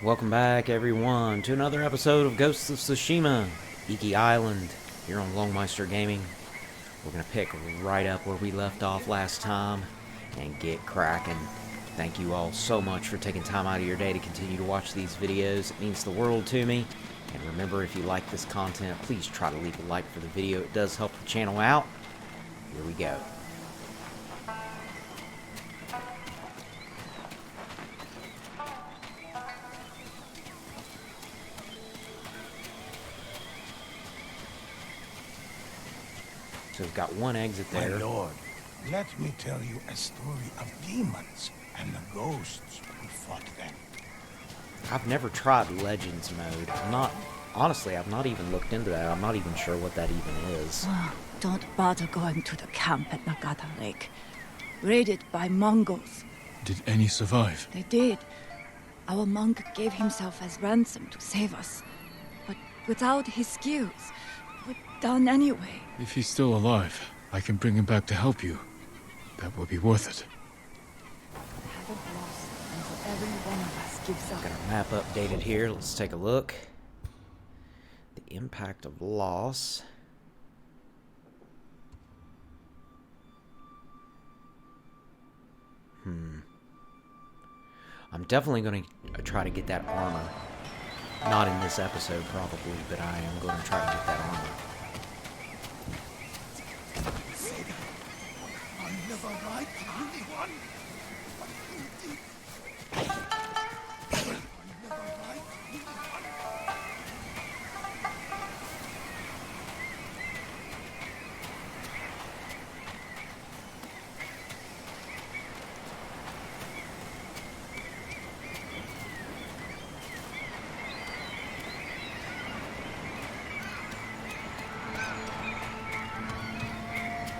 Welcome back, everyone, to another episode of Ghosts of Tsushima, Iki Island, here on Longmeister Gaming. We're going to pick right up where we left off last time and get cracking. Thank you all so much for taking time out of your day to continue to watch these videos. It means the world to me. And remember, if you like this content, please try to leave a like for the video. It does help the channel out. Here we go. So we've got one exit there. My lord, let me tell you a story of demons and the ghosts who fought them. I've never tried Legends mode. Honestly, I've not even looked into that. I'm not even sure what that even is. Oh, don't bother going to the camp at Nagata Lake. Raided by Mongols. Did any survive? They did. Our monk gave himself as ransom to save us. But without his skills, we're done anyway. If he's still alive, I can bring him back to help you. That will be worth it. I haven't lost until every one of us gives up. Got our map updated here. Let's take a look. The impact of loss. I'm definitely going to try to get that armor. Not in this episode, probably, but I am going to try to get that armor. I'm never right to anyone. But you did. I'm never right to anyone.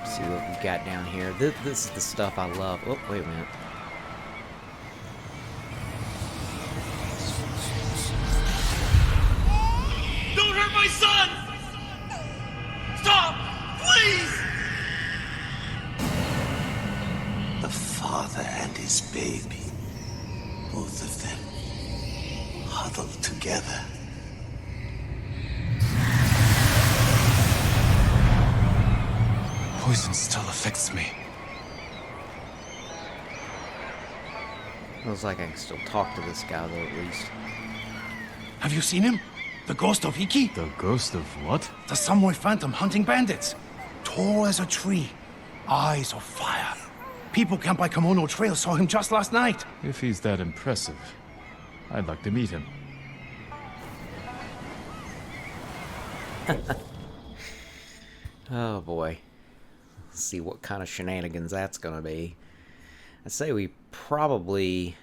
See what we've got down here. This is the stuff I love. Oh, wait a minute. Don't hurt my son! Stop! Please! The father and his baby, both of them huddled together. Poison still affects me. Looks like I can still talk to this guy, though, at least. Have you seen him? The ghost of Iki? The ghost of what? The Samurai phantom hunting bandits. Tall as a tree. Eyes of fire. People camped by Kimono Trail saw him just last night. If he's that impressive, I'd like to meet him. Oh, boy. Let's see what kind of shenanigans that's going to be. I'd say we probably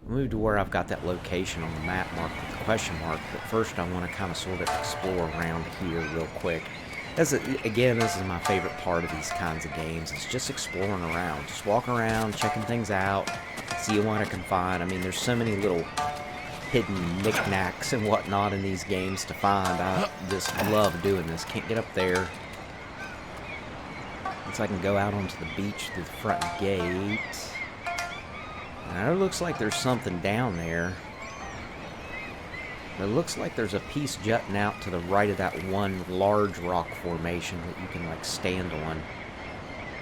move to where I've got that location on the map marked with the question mark, but first I want to kind of sort of explore around here real quick. Again, this is my favorite part of these kinds of games. It's just exploring around. Just walking around, checking things out, see what I can find. I mean, there's so many little hidden knickknacks and whatnot in these games to find. I just love doing this. Can't get up there. Looks like I can go out onto the beach through the front gate. Now, it looks like there's something down there. It looks like there's a piece jutting out to the right of that one large rock formation that you can, like, stand on.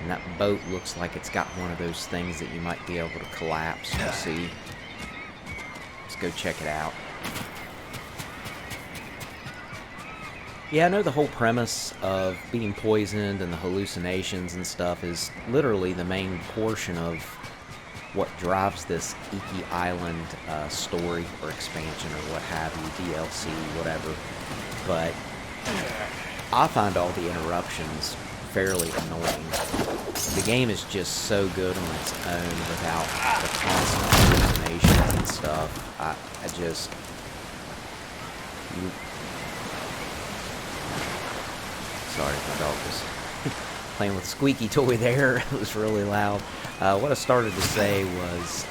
And that boat looks like it's got one of those things that you might be able to collapse. We'll see. Let's go check it out. Yeah, I know the whole premise of being poisoned and the hallucinations and stuff is literally the main portion of what drives this Iki Island story or expansion or what have you, DLC, whatever. But I find all the interruptions fairly annoying. The game is just so good on its own without the constant hallucinations and stuff. I just... Sorry, my dog was playing with a squeaky toy there. It was really loud. What I started to say was,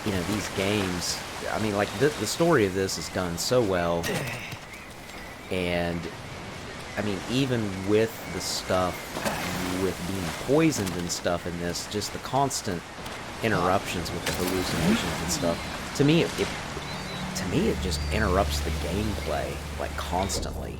you know, these games, I mean, like, the story of this is done so well. And, I mean, even with the stuff, with being poisoned and stuff in this, just the constant interruptions with the hallucinations and stuff To me, it just interrupts the gameplay, like, constantly.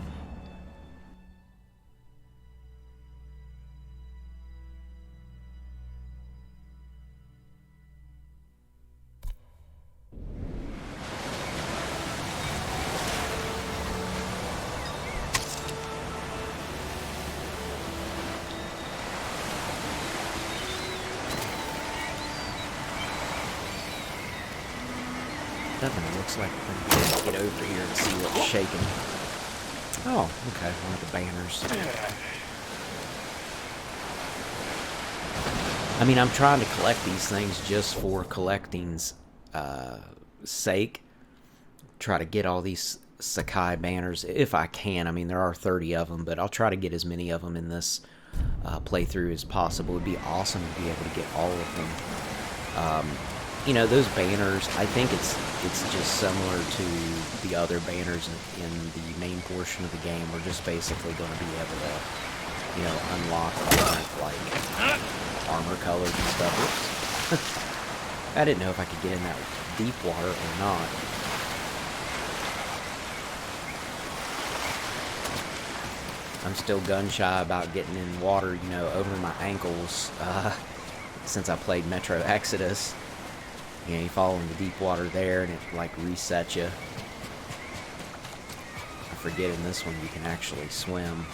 Definitely looks like we're gonna get over here and see what's shaking. Oh, okay, one of the banners. I mean, I'm trying to collect these things just for collecting's sake. Try to get all these Sakai banners if I can. I mean, there are 30 of them, but I'll try to get as many of them in this playthrough as possible. It would be awesome to be able to get all of them. You know, those banners, I think it's just similar to the other banners in the main portion of the game. We're just basically going to be able to, you know, unlock different, like, armor colors and stuff. Oops. I didn't know if I could get in that deep water or not. I'm still gun-shy about getting in water, you know, over my ankles, since I played Metro Exodus. You know, you fall in the deep water there and it, like, resets you. I forget in this one you can actually swim.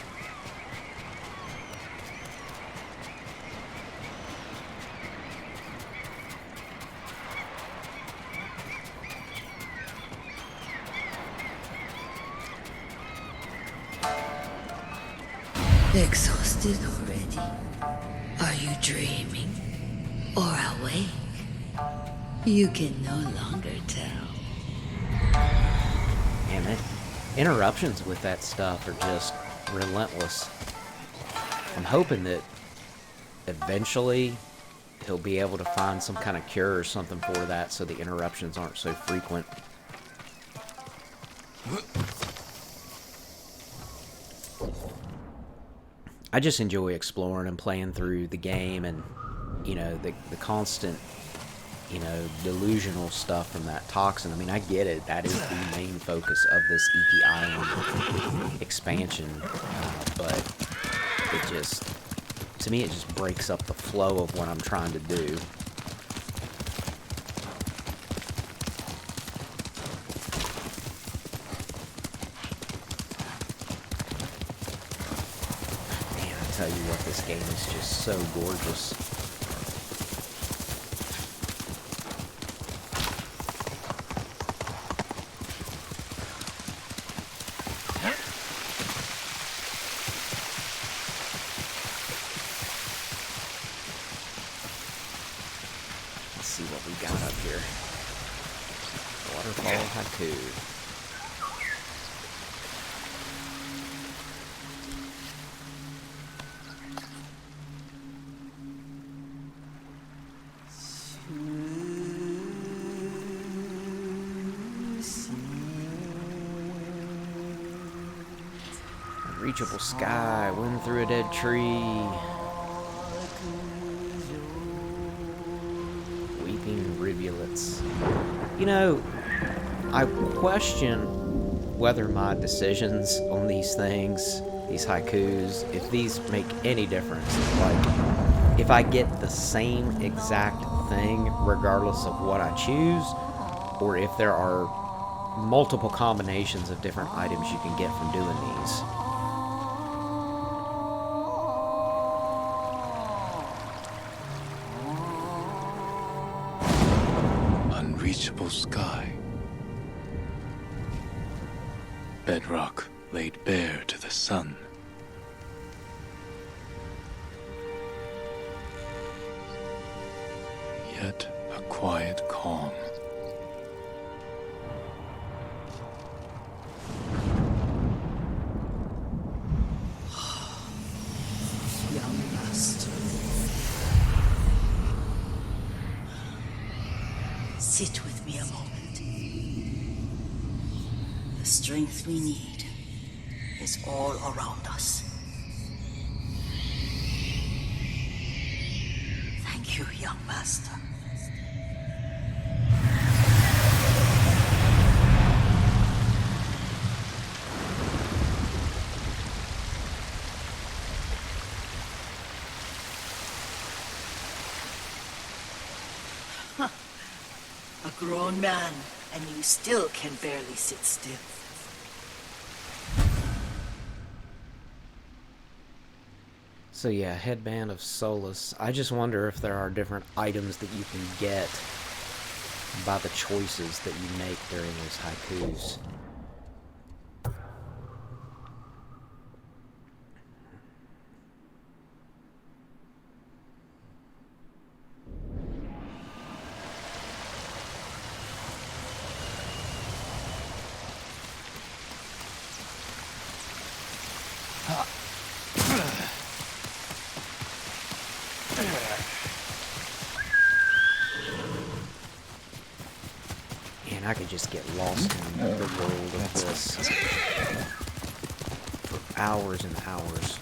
Exhausted already? Are you dreaming? Or awake? You can no longer tell. Man, the interruptions with that stuff are just relentless. I'm hoping that eventually he'll be able to find some kind of cure or something for that so the interruptions aren't so frequent. I just enjoy exploring and playing through the game, and, you know, the constant, you know, delusional stuff from that toxin. I mean, I get it. That is the main focus of this Iki Island expansion. But it just, to me, it just breaks up the flow of what I'm trying to do. Man, I tell you what, this game is just so gorgeous. See what we got up here. Waterfall Haiku. Unreachable sky, wind through a dead tree. Rivulets. You know, I question whether my decisions on these things, these haikus, if these make any difference. Like, if I get the same exact thing regardless of what I choose, or if there are multiple combinations of different items you can get from doing these. Unreachable sky. Bedrock laid bare to the sun. Yet a quiet calm. Young master. Sit with me a moment. The strength we need is all around us. Thank you, young master. A grown man, and you still can barely sit still. So yeah, Headband of Solace. I just wonder if there are different items that you can get by the choices that you make during those haikus. And I could just get lost in the world of this for hours and hours,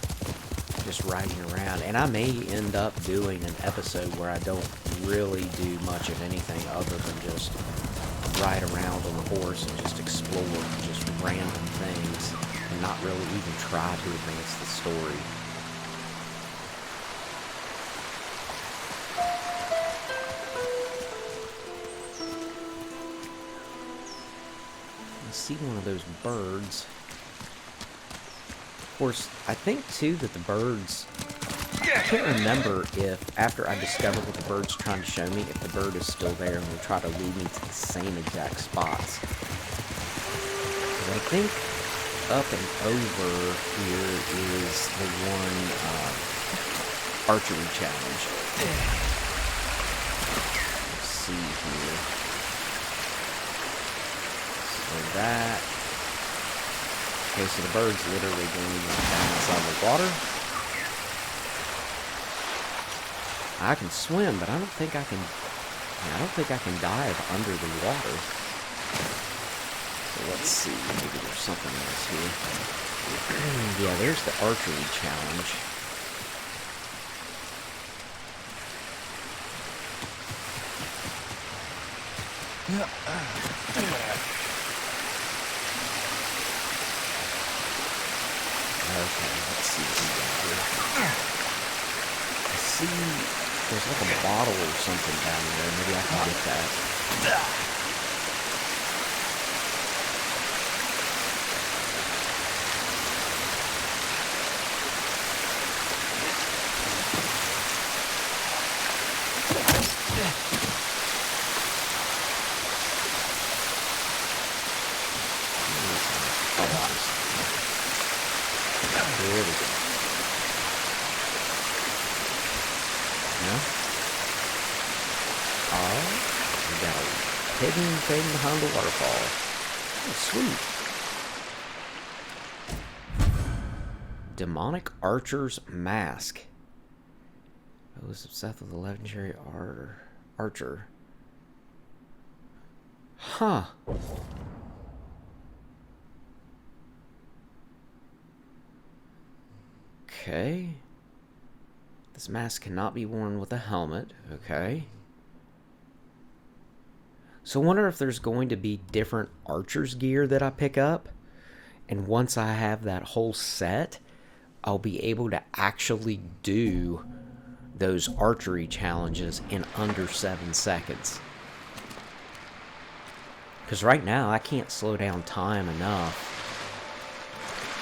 just riding around. And I may end up doing an episode where I don't really do much of anything other than just ride around on the horse and just explore just random things and not really even try to advance the story. See one of those birds. Of course, I think too that the birds, I can't remember if after I discover what the bird's trying to show me, if the bird is still there and will try to lead me to the same exact spots. 'Cause I think up and over here is the one archery challenge. Let's see here. That. Okay, so the bird's literally going down inside the water. I can swim, but I don't think I can. I don't think I can dive under the water. So let's see. Maybe there's something else here. Yeah, there's the archery challenge. Okay, let's see what we got here. I see there's like a bottle or something down there. Maybe I can get that. There we go. No? Oh, we got a hidden thing behind the waterfall. Oh, sweet. Demonic Archer's Mask. I was obsessed with the legendary archer. Huh. Okay. This mask cannot be worn with a helmet. Okay. So I wonder if there's going to be different archer's gear that I pick up. And once I have that whole set, I'll be able to actually do those archery challenges in under 7 seconds. Because right now, I can't slow down time enough.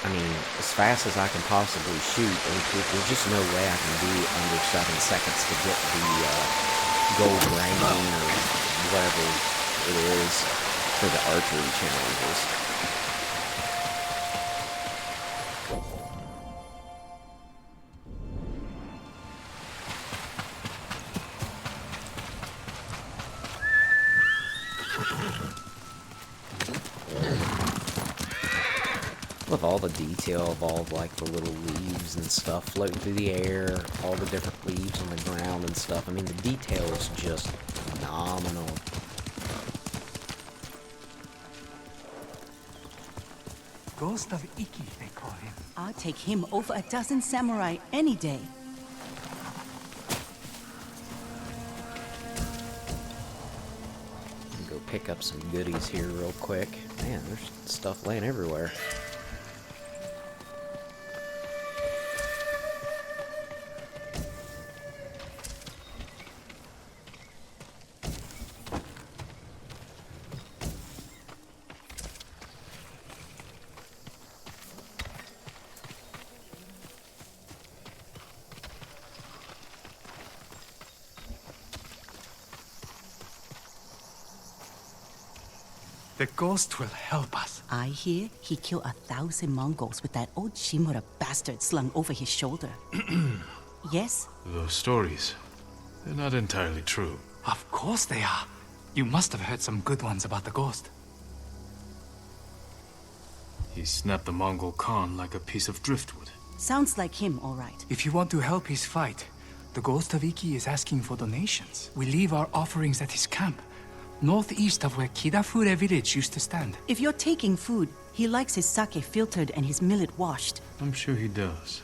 I mean, as fast as I can possibly shoot, there's just no way I can do under 7 seconds to get the gold ranking or whatever it is for the archery challenges. With all the detail of all of, like, the little leaves and stuff floating through the air, all the different leaves on the ground and stuff. I mean, the detail is just phenomenal. Ghost of Iki, they call him. I'd take him over a dozen samurai any day. Go pick up some goodies here real quick. Man, there's stuff laying everywhere. The ghost will help us. I hear he killed 1,000 Mongols with that old Shimura bastard slung over his shoulder. Yes? Those stories, they're not entirely true. Of course they are. You must have heard some good ones about the ghost. He snapped the Mongol Khan like a piece of driftwood. Sounds like him, all right. If you want to help his fight, the ghost of Iki is asking for donations. We leave our offerings at his camp, northeast of where Kidafure village used to stand. If you're taking food, he likes his sake filtered and his millet washed. I'm sure he does.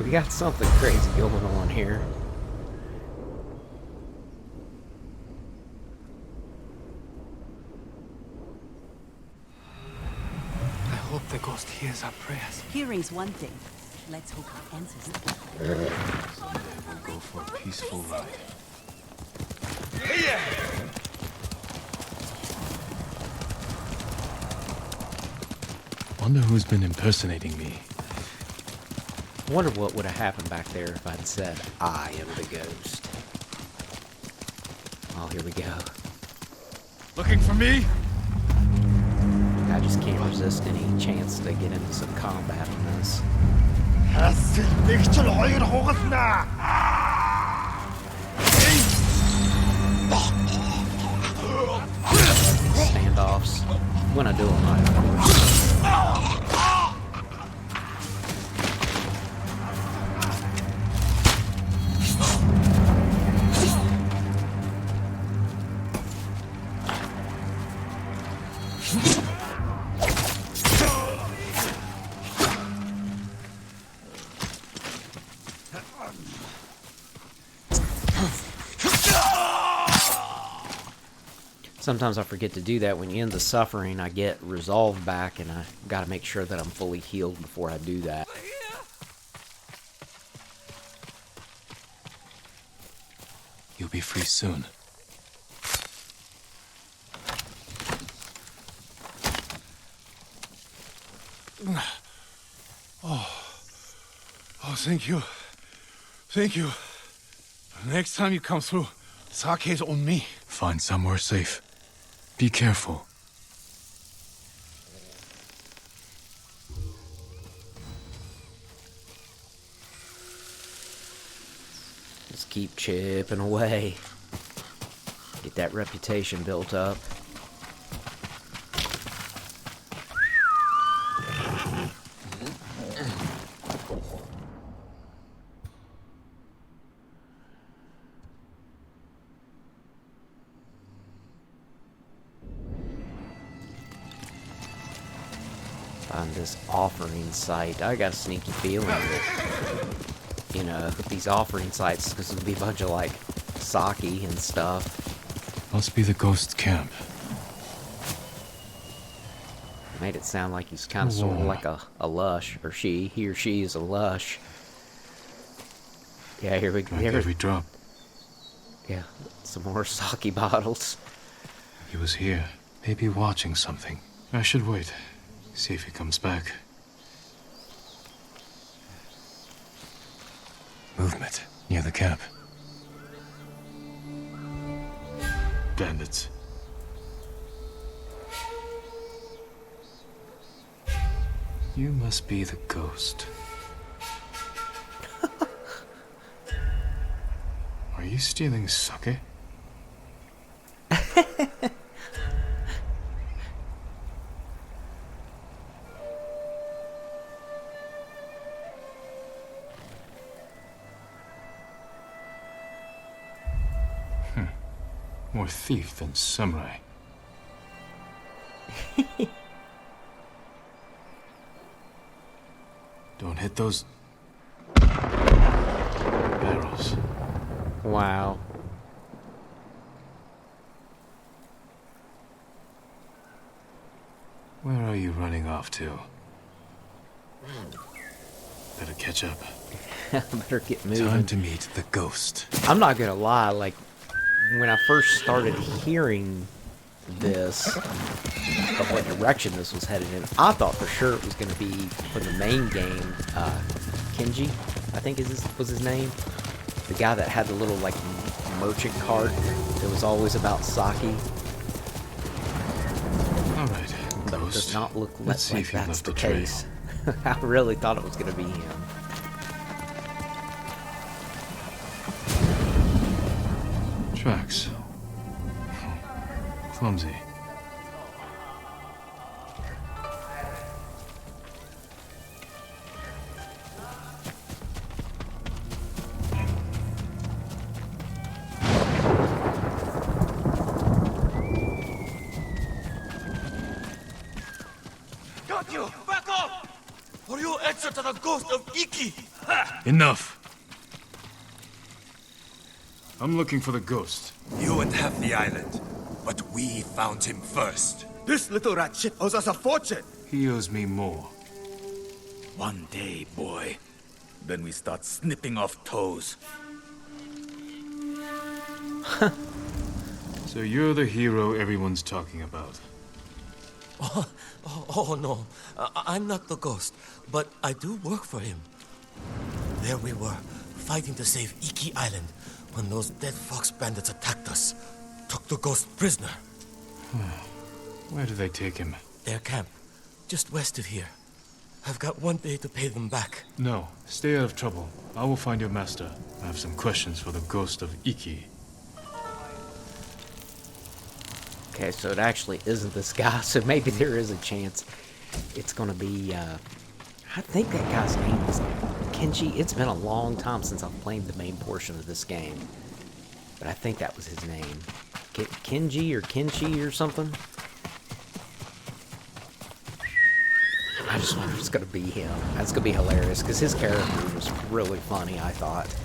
We got something crazy going on here. I hope the ghost hears our prayers. Hearing's one thing. Let's hope he answers. Someday we'll go for a peaceful ride. Wonder who's been impersonating me. I wonder what would have happened back there if I'd said, I am the ghost. Oh, here we go. Looking for me? I just can't resist any chance to get into some combat in this. Standoffs. When I do them right, of course. Sometimes I forget to do that. When you end the suffering, I get resolve back, and I gotta make sure that I'm fully healed before I do that. You'll be free soon. Oh, thank you. Thank you. Next time you come through, sake's on me. Find somewhere safe. Be careful. Just keep chipping away. Get that reputation built up. On this offering site, I got a sneaky feeling that, you know, with these offering sites, because there'll be a bunch of like sake and stuff. Must be the ghost camp. Made it sound like he's kind of sort of like a lush, or he or she is a lush. Yeah, here we go. Drank every drop. Yeah, some more sake bottles. He was here, maybe watching something. I should wait. See if he comes back. Movement near the camp. Bandits. You must be the ghost. Are you stealing sake? More thief than samurai. Don't hit those barrels. Wow. Where are you running off to? Better catch up. Better get moving. Time to meet the ghost. I'm not gonna lie, like, when I first started hearing this, of what direction this was headed in, I thought for sure it was gonna be from the main game, Kenji, I think was his name. The guy that had the little, like, merchant cart that was always about sake. All right, But it Ghost. does not look Let's see like if you that's left the a trail. case. I really thought it was going to be him. Tracks. Clumsy. Got you! Back off! Or you'll answer to the ghost of Iki! Ha! Enough! I'm looking for the ghost. You wouldn't have the island, but we found him first. This little rat shit owes us a fortune. He owes me more. One day, boy. Then we start snipping off toes. So you're the hero everyone's talking about. Oh no, I'm not the ghost, but I do work for him. There we were, fighting to save Iki Island, when those dead fox bandits attacked us. Took the ghost prisoner. Where do they take him? Their camp, just west of here. I've got one day to pay them back. No, stay out of trouble. I will find your master. I have some questions for the ghost of Iki. Okay, so it actually isn't this guy, so maybe there is a chance it's gonna be, I think that guy's name is Kenji. It's been a long time since I've played the main portion of this game, but I think that was his name. Kenji or Kenshi or something? I just wonder if it's gonna be him. That's gonna be hilarious, because his character was really funny, I thought.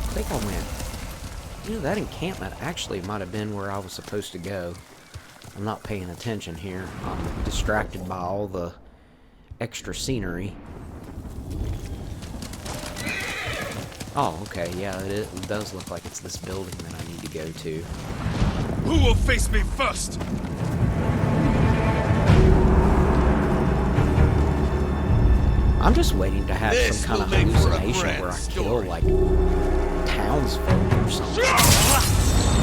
I think I went. You know, that encampment actually might have been where I was supposed to go. I'm not paying attention here. I'm distracted by all the extra scenery. Oh, okay, yeah, it does look like it's this building that I need to go to. Who will face me first? I'm just waiting to have This some kind of will make for a hallucination grand where I kill, story. like, townsfolk or something.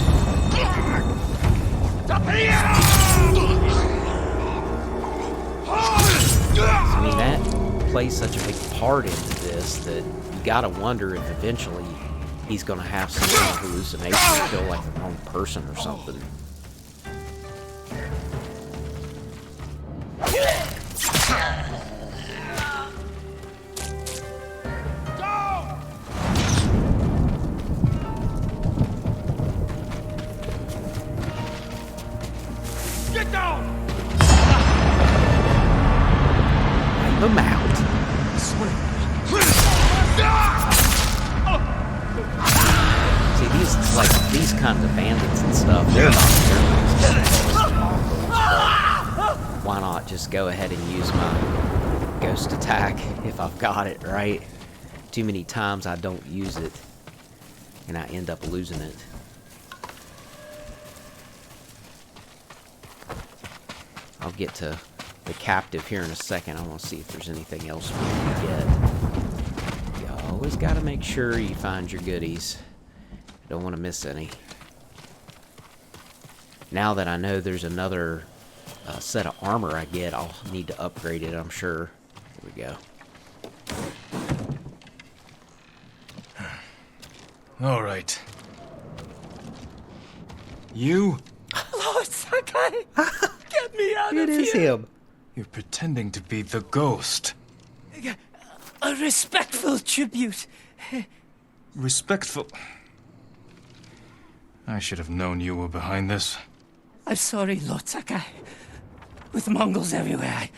I mean, that plays such a big part into this that you gotta wonder if eventually he's gonna have some kind of hallucination and feel like the wrong person or something. Get down! Wipe him out. See, these kinds of bandits and stuff, they're not Mongols. Why not just go ahead and use my ghost attack if I've got it, right? Too many times I don't use it, and I end up losing it. I'll get to the captive here in a second. I want to see if there's anything else we can get. You always got to make sure you find your goodies. Don't want to miss any. Now that I know there's another set of armor I get, I'll need to upgrade it, I'm sure. Here we go. All right. You? Lord Sakai! Get me out It of is here! him. You're pretending to be the ghost. A respectful tribute. Respectful. I should have known you were behind this. I'm sorry, Lord Sakai. With Mongols everywhere,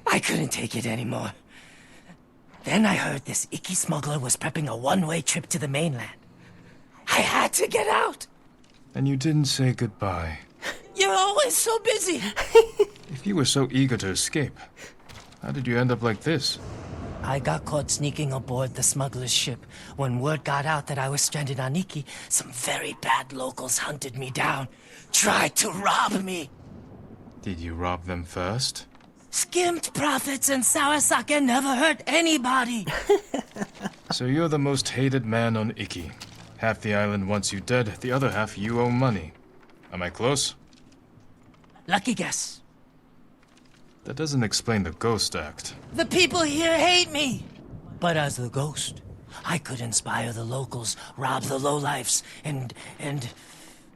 I couldn't take it anymore. Then I heard this Iki smuggler was prepping a one-way trip to the mainland. I had to get out. And you didn't say goodbye. You You're always so busy. If you were so eager to escape, how did you end up like this? I got caught sneaking aboard the smuggler's ship. When word got out that I was stranded on Iki, some very bad locals hunted me down, tried to rob me. Did you rob them first? Skimmed profits and Sawasake never hurt anybody. So you're the most hated man on Iki. Half the island wants you dead, the other half you owe money. Am I close? Lucky guess. That doesn't explain the ghost act. The people here hate me. But as the ghost, I could inspire the locals, rob the lowlifes, and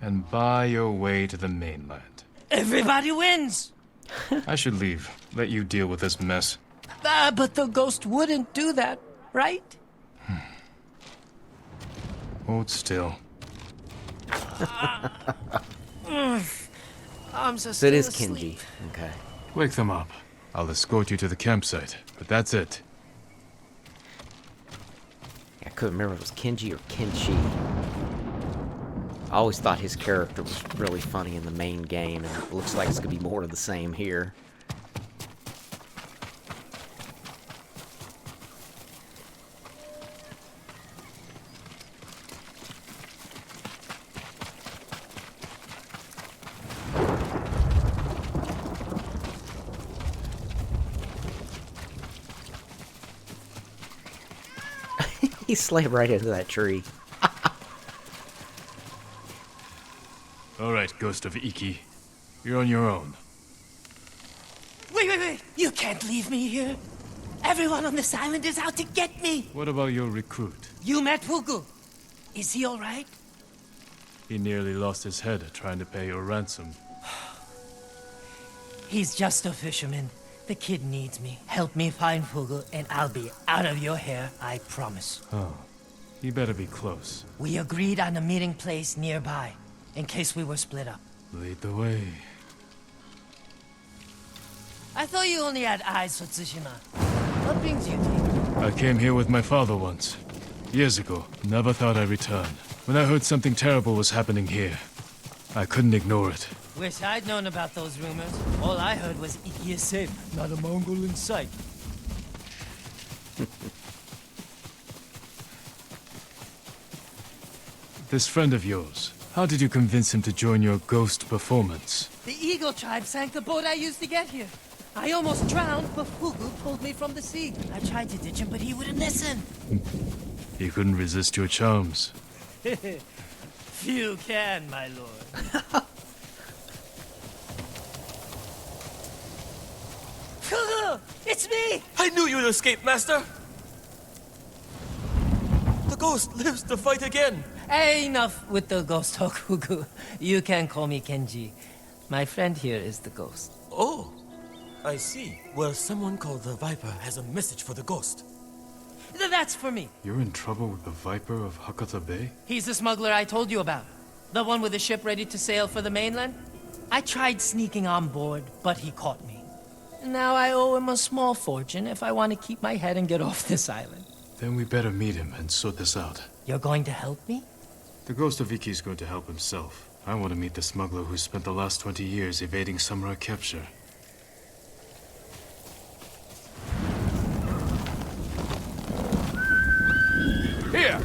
And buy your way to the mainland. everybody wins. I should leave. Let you deal with this mess. But the ghost wouldn't do that, right? Hold still. Arms are So it is still Kenji. asleep. Okay. Wake them up. I'll escort you to the campsite, but that's it. I couldn't remember if it was Kenji or Kenshi. I always thought his character was really funny in the main game, and it looks like it's going to be more of the same here. He slammed right into that tree. All right, Ghost of Iki. You're on your own. Wait. You can't leave me here. Everyone on this island is out to get me. What about your recruit? You met Fugu. Is he all right? He nearly lost his head trying to pay your ransom. He's just a fisherman. The kid needs me. Help me find Fugu, and I'll be out of your hair, I promise. Oh, you better be close. We agreed on a meeting place nearby, in case we were split up. Lead the way. I thought you only had eyes for Tsushima. What brings you here? I came here with my father once. Years ago. Never thought I'd return. When I heard something terrible was happening here, I couldn't ignore it. Wish I'd known about those rumors. All I heard was Iki is safe, not a Mongol in sight. This friend of yours, how did you convince him to join your ghost performance? The Eagle tribe sank the boat I used to get here. I almost drowned, but Fugu pulled me from the sea. I tried to ditch him, but he wouldn't listen. He couldn't resist your charms. Few can, my lord. Fugu! It's me! I knew you'd escape, Master! The ghost lives to fight again! Hey, enough with the ghost talk, Fugu. You can call me Kenji. My friend here is the ghost. Oh, I see. Well, someone called the Viper has a message for the ghost. That's for me. You're in trouble with the Viper of Hakata Bay? He's the smuggler I told you about. The one with the ship ready to sail for the mainland. I tried sneaking on board, but he caught me. Now I owe him a small fortune if I want to keep my head and get off this island. Then we better meet him and sort this out. You're going to help me? The Ghost of Iki is going to help himself. I want to meet the smuggler who spent the last 20 years evading samurai capture. Here!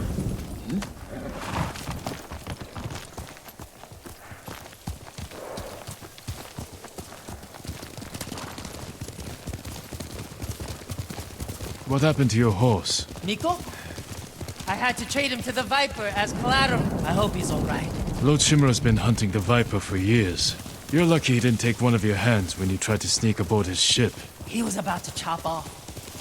What happened to your horse? Miko? I had to trade him to the Viper as collateral. I hope he's all right. Lord Shimura's been hunting the Viper for years. You're lucky he didn't take one of your hands when you tried to sneak aboard his ship. He was about to chop off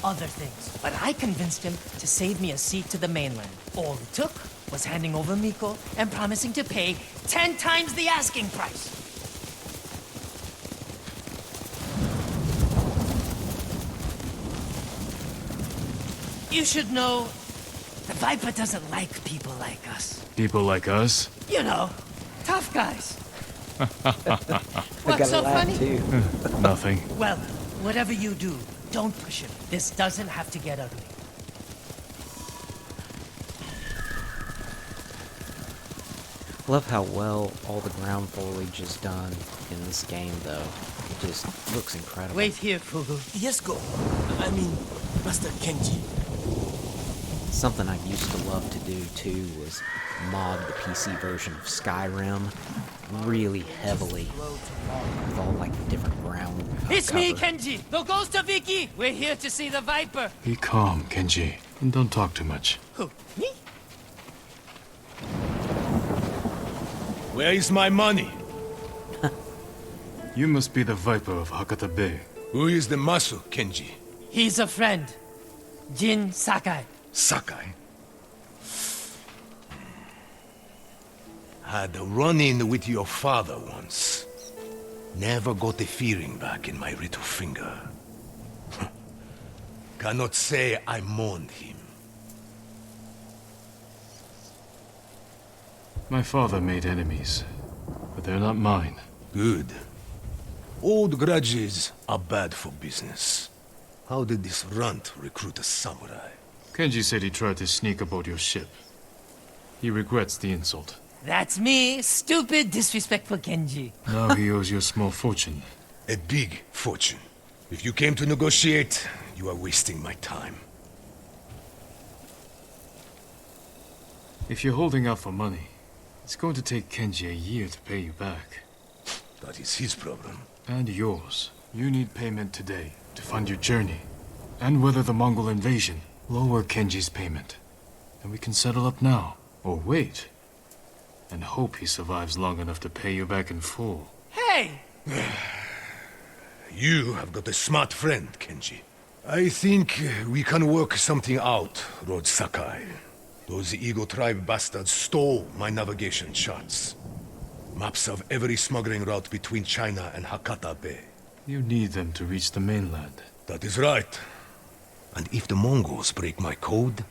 other things, but I convinced him to save me a seat to the mainland. All it took was handing over Miko and promising to pay 10 times the asking price. You should know, the Viper doesn't like people like us. People like us? You know, tough guys. I What's gotta so laugh funny? too. Nothing. Well, whatever you do, don't push it. This doesn't have to get ugly. Love how well all the ground foliage is done in this game, though. It just looks incredible. Wait here, Fugu. Yes, go. I mean, Master Kenji. Something I used to love to do, too, was mod the PC version of Skyrim really heavily with all, like, the different ground It's me, cover. Kenji, the ghost of Iki. We're here to see the Viper. Be calm, Kenji, and don't talk too much. Who? Me? Where is my money? You must be the Viper of Hakata Bay. Who is the Masu, Kenji? He's a friend. Jin Sakai. Sakai. Had a run-in with your father once. Never got the feeling back in my little finger. Cannot say I mourned him. My father made enemies, but they're not mine. Good. Old grudges are bad for business. How did this runt recruit a samurai? Kenji said he tried to sneak aboard your ship. He regrets the insult. That's me, stupid, disrespectful Kenji. Now he owes you a small fortune. A big fortune. If you came to negotiate, you are wasting my time. If you're holding out for money, it's going to take Kenji a year to pay you back. That is his problem. And yours. You need payment today to fund your journey. And weather the Mongol invasion. Lower Kenji's payment. And we can settle up now. Or wait. And hope he survives long enough to pay you back in full. Hey! You have got a smart friend, Kenji. I think we can work something out, Lord Sakai. Those Eagle Tribe bastards stole my navigation charts. Maps of every smuggling route between China and Hakata Bay. You need them to reach the mainland. That is right. And if the Mongols break my code,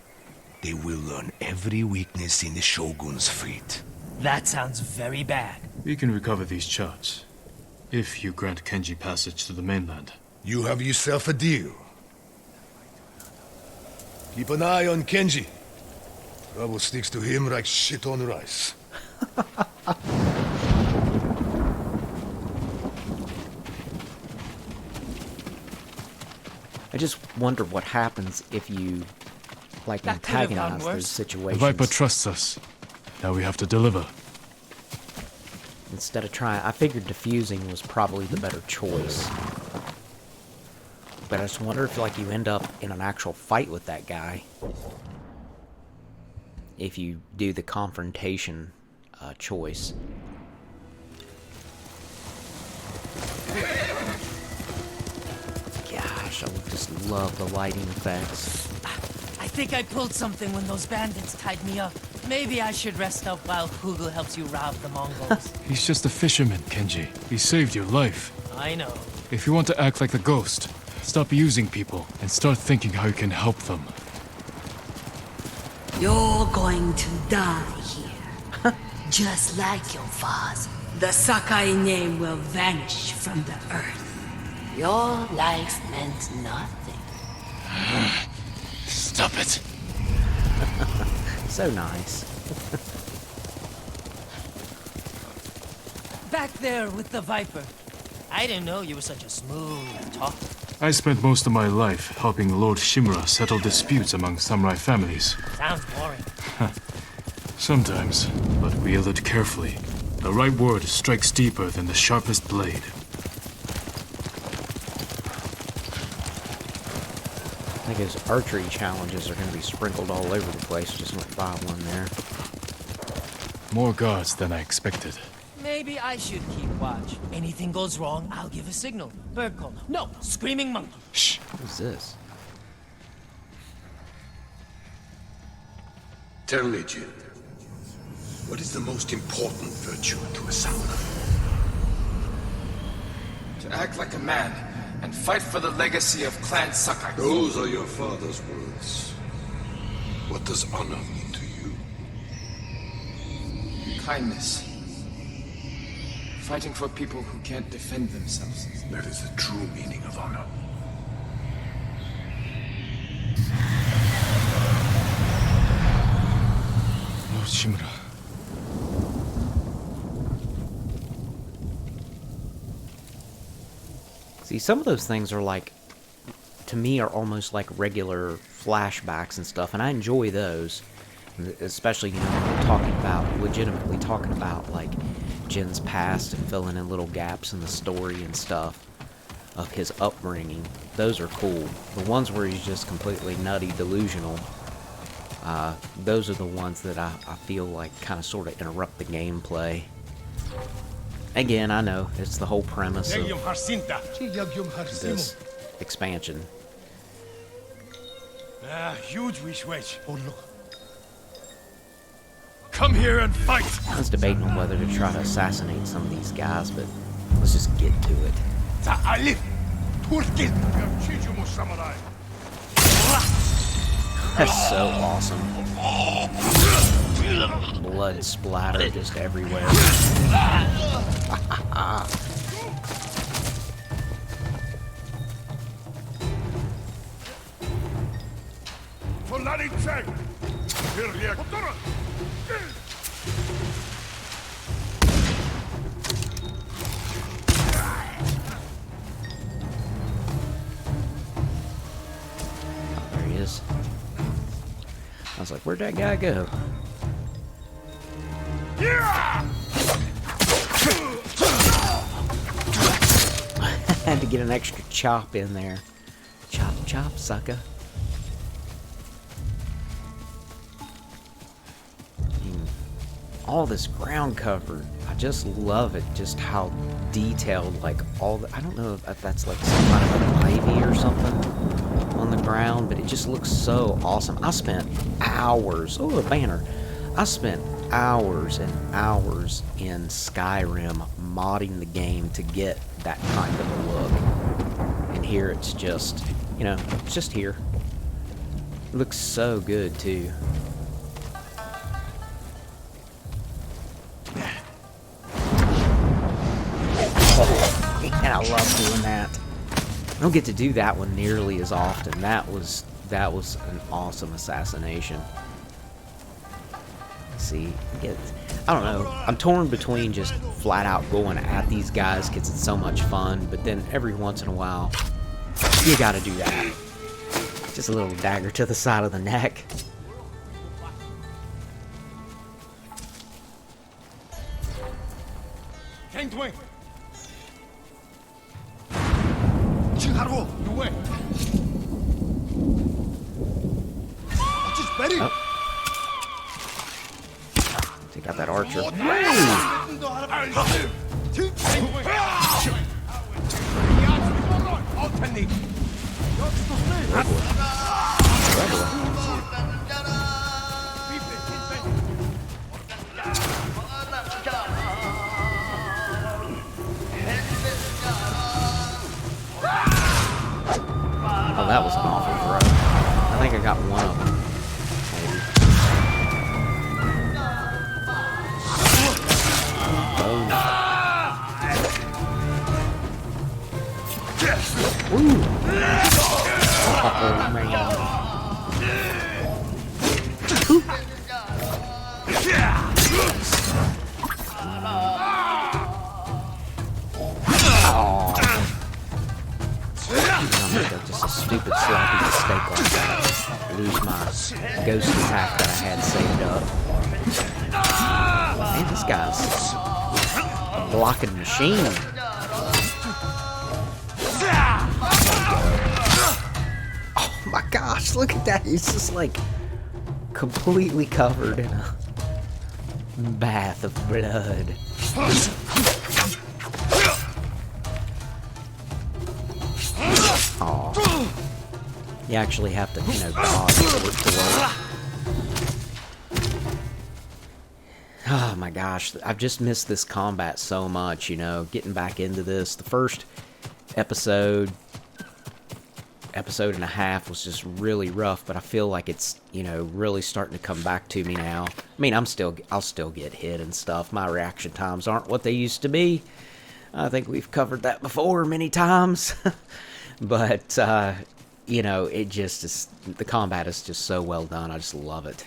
they will learn every weakness in the Shogun's fleet. That sounds very bad. We can recover these charts. If you grant Kenji passage to the mainland. You have yourself a deal. Keep an eye on Kenji. Trouble sticks to him like shit on rice. I just wonder what happens if you, like, That could have gone antagonize those worse. The situations. Viper trusts us. Now we have to deliver. Instead of trying, I figured defusing was probably the better choice. But I just wonder if, like, you end up in an actual fight with that guy. If you do the confrontation choice. Gosh, I would just love the lighting effects. I think I pulled something when those bandits tied me up. Maybe I should rest up while Fugu helps you rob the Mongols. He's just a fisherman, Kenji. He saved your life. I know. If you want to act like the ghost, stop using people and start thinking how you can help them. You're going to die here. Just like your father. The Sakai name will vanish from the earth. Your life meant nothing. Stop it! So nice. Back there with the Viper. I didn't know you were such a smooth talker. I spent most of my life helping Lord Shimura settle disputes among samurai families. Sounds boring. Sometimes, but wield it carefully. The right word strikes deeper than the sharpest blade. I think his archery challenges are going to be sprinkled all over the place. Just went by one there. More guards than I expected. Maybe I should keep watch. Anything goes wrong, I'll give a signal. Bird call. No, screaming monkey. Shh! What is this? Tell me, Jin, what is the most important virtue to a samurai? To act like a man and fight for the legacy of Clan Sakai. Those are your father's words. What does honor mean to you? Kindness. Fighting for people who can't defend themselves. That is the true meaning of honor. Lord Shimura. See, some of those things are like, to me, are almost like regular flashbacks and stuff, and I enjoy those. Especially, you know, when we're talking about, legitimately talking about, like, Jin's past and filling in little gaps in the story and stuff of his upbringing. Those are cool. The ones where he's just completely nutty, delusional, those are the ones that I feel like kind of sort of interrupt the gameplay. Again, I know, it's the whole premise of this expansion. Huge wish. Oh, look. Come here and fight! I was debating on whether to try to assassinate some of these guys, but let's just get to it. That's so awesome. Blood splatter just everywhere. There he is. I was like, where'd that guy go? Had to get an extra chop in there. Chop, chop, sucker. All this ground cover, I just love it. Just how detailed, like all the, I don't know if that's like some kind of an ivy or something on the ground, but it just looks so awesome. I spent hours, oh, a banner. I spent hours and hours in Skyrim modding the game to get that kind of a look. And here it's just, you know, it's just here. It looks so good too. And I love doing that. I don't get to do that one nearly as often. That was an awesome assassination. See, I don't know. I'm torn between just flat out going at these guys because it's so much fun, but then every once in a while, you gotta do that. Just a little dagger to the side of the neck. Oh. Take out that archer. Oh, that was an awful throw. I think I got one of them. Maybe. Ooh. Oh, man. Just a stupid sloppy mistake like that. Lose my ghost attack that I had saved up. Man, this guy's a blocking machine. Oh my gosh, look at that. He's just like completely covered in a bath of blood. Aw. You actually have to, you know, dodge for it to work. Oh my gosh, I've just missed this combat so much, you know, getting back into this. The first episode and a half was just really rough, but I feel like it's, you know, really starting to come back to me now. I mean, I'll still get hit and stuff. My reaction times aren't what they used to be. I think we've covered that before many times. But, you know, it just is, the combat is just so well done. I just love it.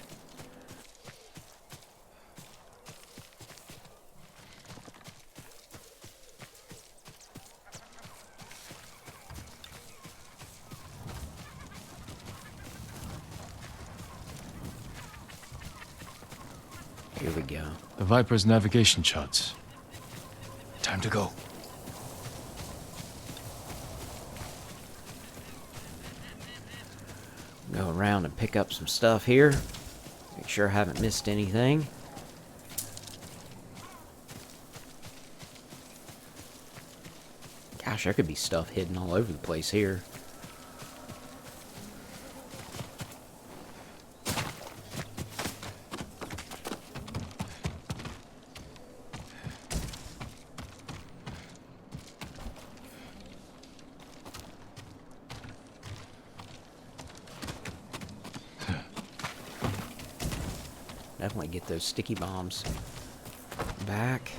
Here we go. The Viper's navigation charts. Time to go. Go around and pick up some stuff here. Make sure I haven't missed anything. Gosh, there could be stuff hidden all over the place here. Definitely get those sticky bombs back.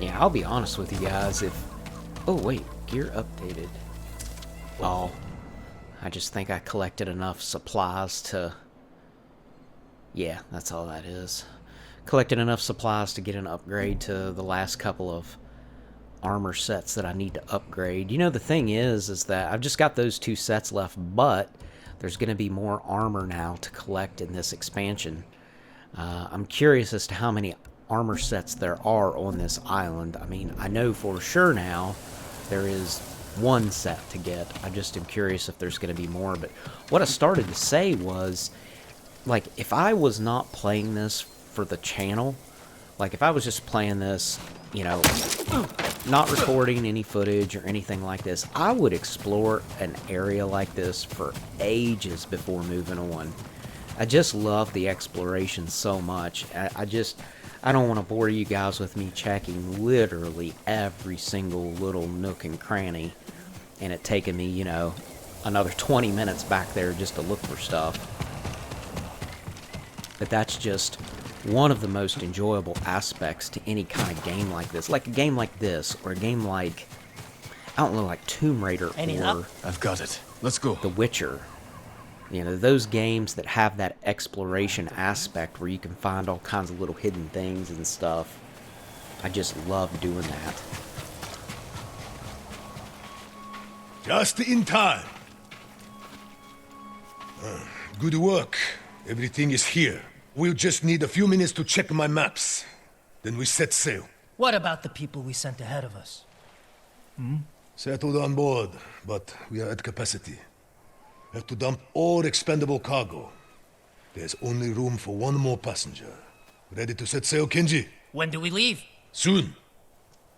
Yeah, I'll be honest with you guys, if... Oh, wait, gear updated. Oh, I just think I collected enough supplies to... Yeah, that's all that is. Collected enough supplies to get an upgrade to the last couple of armor sets that I need to upgrade. You know, the thing is that I've just got those 2 sets left, but there's going to be more armor now to collect in this expansion. I'm curious as to how many armor sets there are on this island. I mean, I know for sure now there is 1 set to get. I just am curious if there's going to be more. But what I started to say was, like, if I was not playing this for the channel, like if I was just playing this, you know, not recording any footage or anything like this, I would explore an area like this for ages before moving on. I just love the exploration so much. I don't want to bore you guys with me checking literally every single little nook and cranny, and it taking me, you know, another 20 minutes back there just to look for stuff. But that's just one of the most enjoyable aspects to any kind of game like this. Like a game like this, or a game like, I don't know, like Tomb Raider or... I've got it. Let's go. The Witcher. You know, those games that have that exploration aspect where you can find all kinds of little hidden things and stuff. I just love doing that. Just in time. Good work. Everything is here. We'll just need a few minutes to check my maps. Then we set sail. What about the people we sent ahead of us? Settled on board, but we are at capacity. Have to dump all expendable cargo. There's only room for 1 more passenger. Ready to set sail, Kenji? When do we leave? Soon.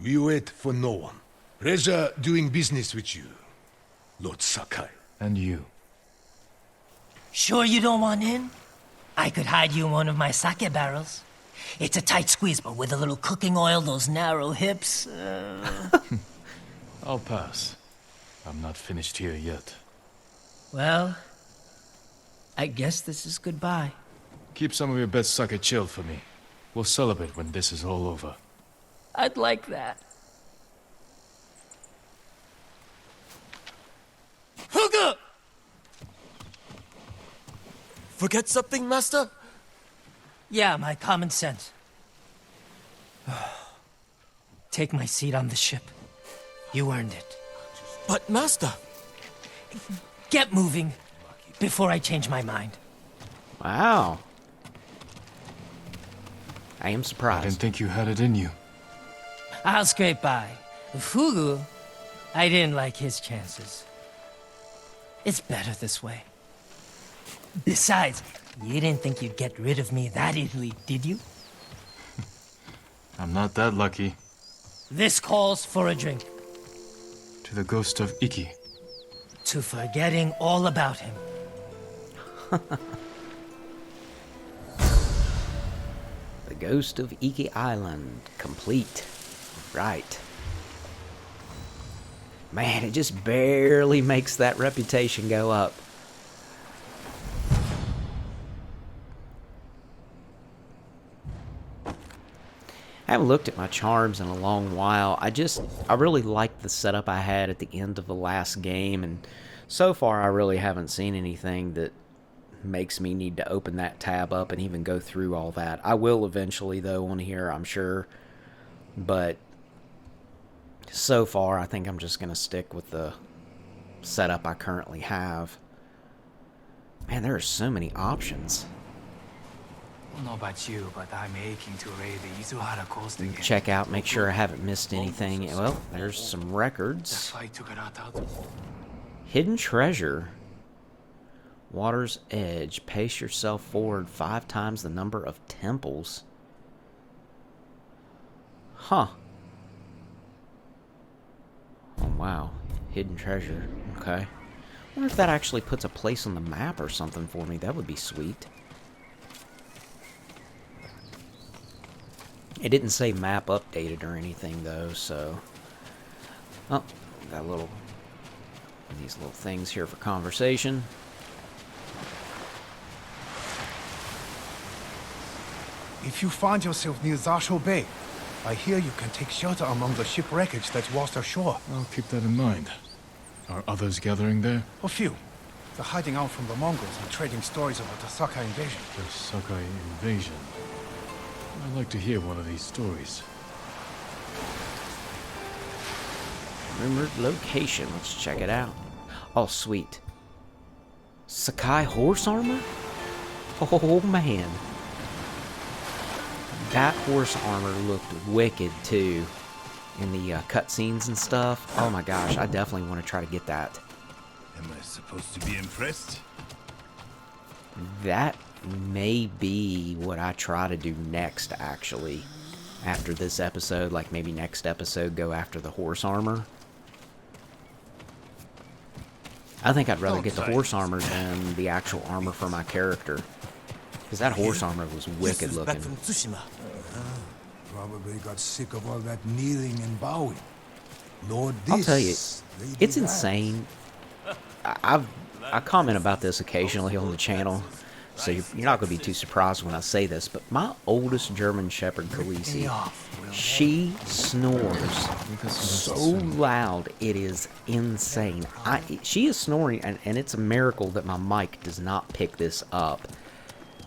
We wait for no one. Pleasure doing business with you, Lord Sakai. And you. Sure you don't want in? I could hide you in one of my sake barrels. It's a tight squeeze, but with a little cooking oil, those narrow hips... I'll pass. I'm not finished here yet. Well, I guess this is goodbye. Keep some of your best sake chilled for me. We'll celebrate when this is all over. I'd like that. Huga! Forget something, Master? Yeah, my common sense. Take my seat on the ship. You earned it. But, Master... Get moving before I change my mind. Wow. I am I surprised. didn't think you had it in you. I'll scrape by. Fugu, I didn't like his chances. It's better this way. Besides, you didn't think you'd get rid of me that easily, did you? I'm not that lucky. This calls for a drink. To the ghost of Iki. To forgetting all about him. The Ghost of Iki Island. Complete. Right. Man, it just barely makes that reputation go up. I haven't looked at my charms in a long while. I really liked the setup I had at the end of the last game, and so far I really haven't seen anything that makes me need to open that tab up and even go through all that. I will eventually, though, on here, I'm sure. But so far, I think I'm just going to stick with the setup I currently have. Man, there are so many options. I don't know about you, but I'm aching to raid the Izuhara coast again. Check out, make sure I haven't missed anything. Well, there's some records. Hidden treasure. Water's edge. Pace yourself forward 5 times the number of temples. Huh. Oh, wow. Hidden treasure. Okay. I wonder if that actually puts a place on the map or something for me. That would be sweet. It didn't say map updated or anything, though, so... Oh, got these little things here for conversation. If you find yourself near Zasho Bay, I hear you can take shelter among the ship wreckage that's washed ashore. I'll keep that in mind. Are others gathering there? A few. They're hiding out from the Mongols and trading stories about the Sakai invasion. The Sakai invasion. I'd like to hear one of these stories. Rumored location. Let's check it out. Oh, sweet. Sakai horse armor? Oh, man. That horse armor looked wicked, too. In the cutscenes and stuff. Oh, my gosh. I definitely want to try to get that. Am I supposed to be impressed? That may be what I try to do next, actually. After this episode, like maybe next episode, go after the horse armor. I think I'd rather get the horse armor than the actual armor for my character. Because that horse armor was wicked looking. Back from Tsushima. Probably got sick of all that kneeling and bowing. Lord, I'll tell you, it's insane. I comment about this occasionally on the channel, so you're not going to be too surprised when I say this, but my oldest German Shepherd, Khaleesi, she snores so loud, it is insane. She is snoring, and it's a miracle that my mic does not pick this up.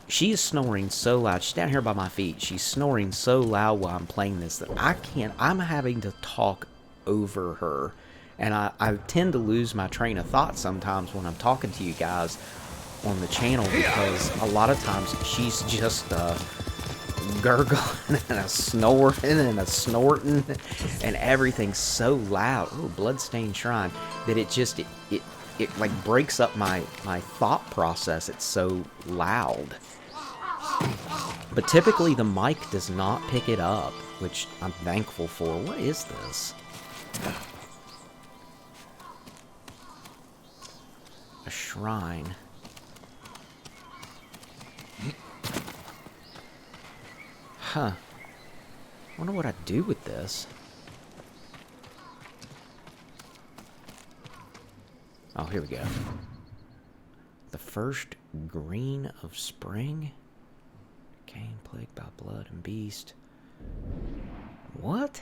She is snoring so loud. She's down here by my feet. She's snoring so loud while I'm playing this that I'm having to talk over her. And I tend to lose my train of thought sometimes when I'm talking to you guys on the channel, because a lot of times she's just gurgling and a snoring and a snorting and everything's so loud. Oh, Bloodstained Shrine, that it like breaks up my thought process. It's so loud. But typically the mic does not pick it up, which I'm thankful for. What is this? A shrine. Huh. Wonder what I'd do with this. Oh, here we go. The first green of spring. Decaying, plagued by blood and beast. What?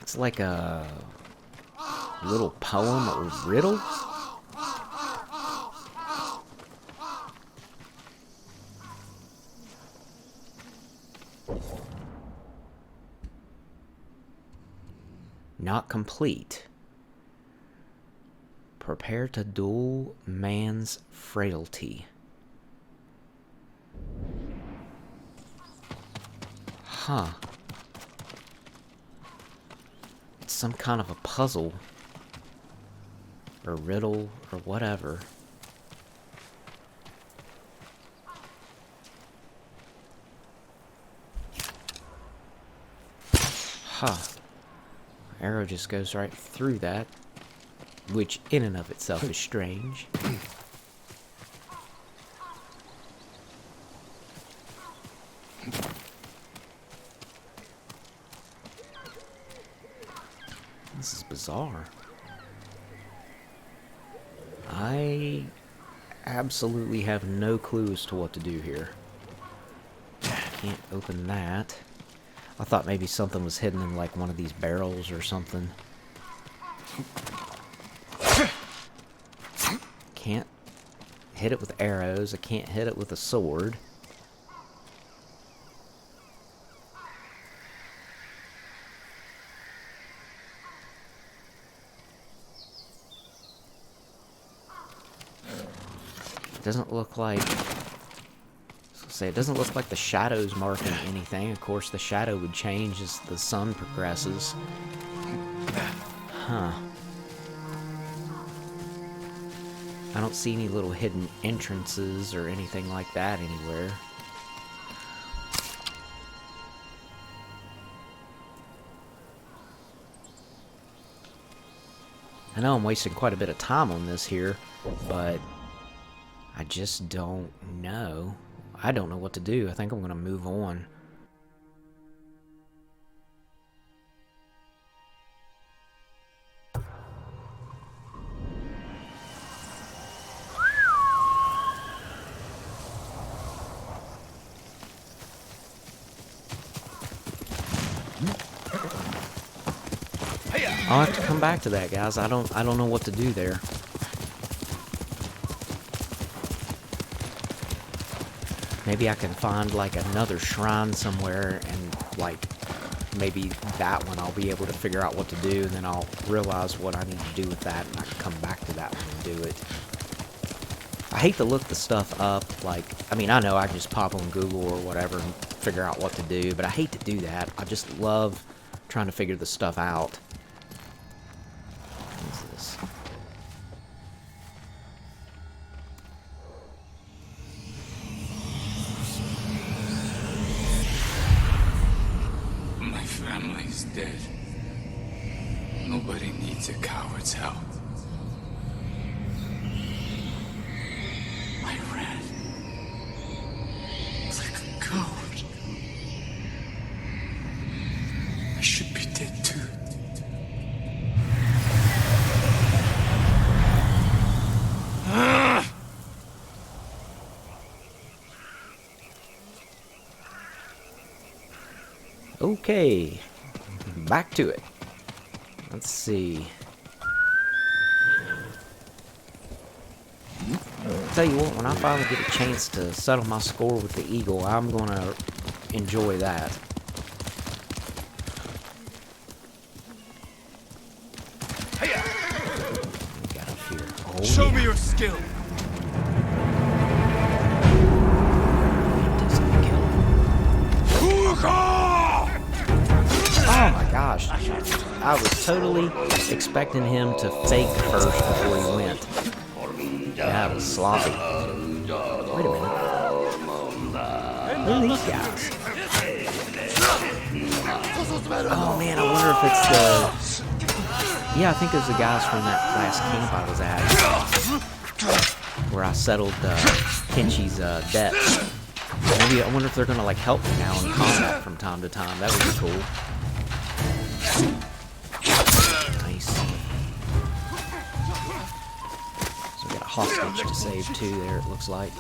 It's like a little poem or riddle. Not complete. Prepare to duel man's frailty. Huh. It's some kind of a puzzle. Or riddle, or whatever. Huh. Arrow just goes right through that, which in and of itself is strange. This is bizarre. I absolutely have no clue as to what to do here. Can't open that. I thought maybe something was hidden in like one of these barrels or something. Can't hit it with arrows. I can't hit it with a sword. It doesn't look like... it doesn't look like the shadow's marking anything. Of course, the shadow would change as the sun progresses. Huh. I don't see any little hidden entrances or anything like that anywhere. I know I'm wasting quite a bit of time on this here, but I just don't know. I don't know what to do. I think I'm going to move on. I'll have to come back to that, guys. I don't know what to do there. Maybe I can find like another shrine somewhere, and like maybe that one I'll be able to figure out what to do, and then I'll realize what I need to do with that, and I can come back to that one and do it. I hate to look the stuff up, like, I mean, I know I can just pop on Google or whatever and figure out what to do, but I hate to do that. I just love trying to figure the stuff out. What is this? My family's dead. Nobody needs a coward's help. I ran like a coward. I should be dead too. Okay, back to it. Let's see. I'll tell you what, when I finally get a chance to settle my score with the eagle, I'm gonna enjoy that. What we got up here? Oh, Show yeah. me your skill. Oh my gosh. I was totally expecting him to fake first before he went. That was sloppy. Wait a minute. Who are these guys? Oh man, I wonder if it's the... Yeah, I think it was the guys from that last camp I was at. Where I settled Kenchi's debts. Maybe, I wonder if they're gonna like help me now in combat from time to time. That would be cool. Nice. So we got a hostage to save too there, it looks like.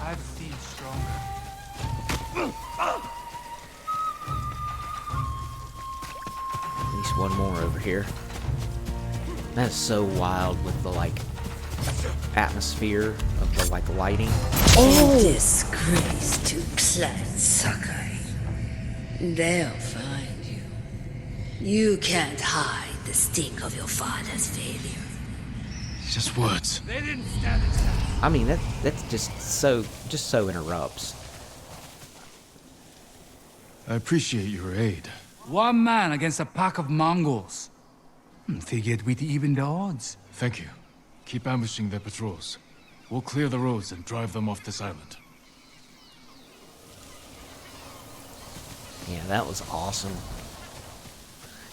I've seen stronger. At least one more over here. That is so wild with the like atmosphere of the like lighting. Oh! Disgrace to Clan Sakai. They'll find you. You can't hide the stink of your father's failure. Just words. They didn't stand a chance. I mean that's just so interrupts. I appreciate your aid. One man against a pack of Mongols. Figured we'd even the odds. Thank you. Keep ambushing their patrols. We'll clear the roads and drive them off this island. Yeah, that was awesome.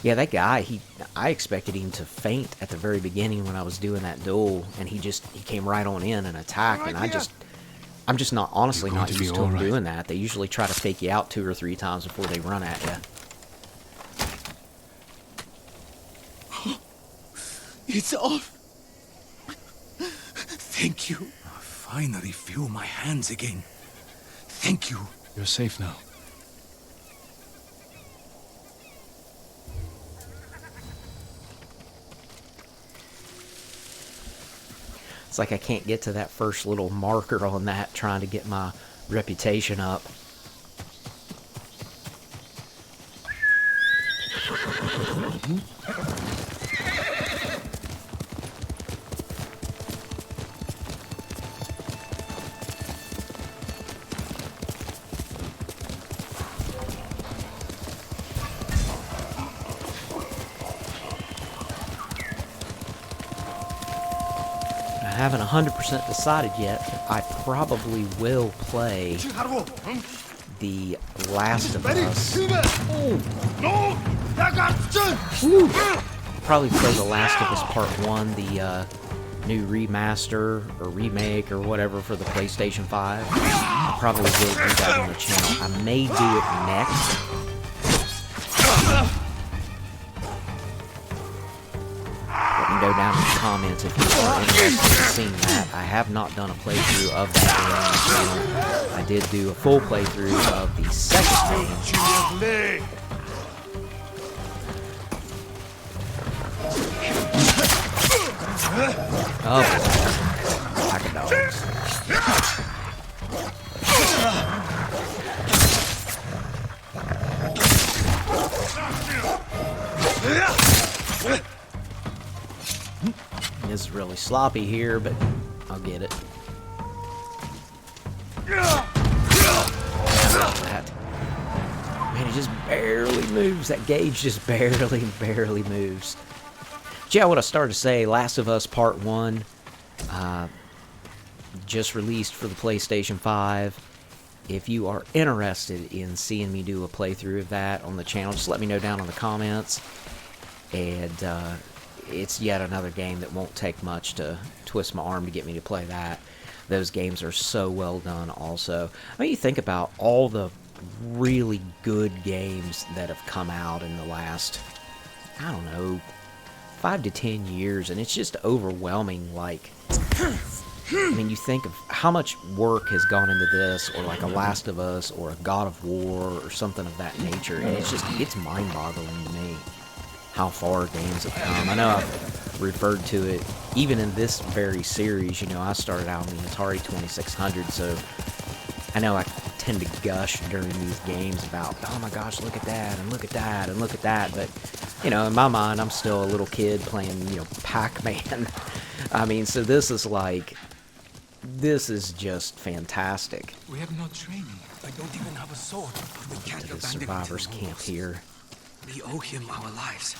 Yeah, that guy, I expected him to faint at the very beginning when I was doing that duel, and he came right on in and attacked, and I I'm just not, honestly, You're going not to be used to them all right. doing that. They usually try to fake you out 2 or 3 times before they run at you. It's off. Thank you. I finally feel my hands again. Thank you. You're safe now. It's like I can't get to that first little marker on that, trying to get my reputation up. I haven't 100% decided yet. I probably will play The Last of Us. Probably play The Last of Us Part 1, the new remaster or remake or whatever for the PlayStation 5. I probably will do that on the channel. I may do it next. Let me know down in the comments if you are interested in seeing that. I have not done a playthrough of that game on the channel. I did do a full playthrough of the second game. Oh, pack of dogs. This is really sloppy here, but I'll get it. That. Man, it just barely moves. That gauge just barely moves. Yeah, what I started to say, Last of Us Part 1, just released for the PlayStation 5. If you are interested in seeing me do a playthrough of that on the channel, just let me know down in the comments. And it's yet another game that won't take much to twist my arm to get me to play that. Those games are so well done also. I mean, you think about all the really good games that have come out in the last, I don't know, 5 to 10 years, and it's just overwhelming. Like, I mean, you think of how much work has gone into this, or like a Last of Us, or a God of War, or something of that nature, and it's mind-boggling to me how far games have come. I know I've referred to it, even in this very series, you know, I started out on the Atari 2600, so I know I tend to gush during these games about, oh my gosh, look at that, and look at that, and look at that, but, you know, in my mind, I'm still a little kid playing, you know, Pac-Man. I mean, so this is like, this is just fantastic. We have no training. I don't even have a sword. We can't To the abandon survivors camp here. We owe him our lives.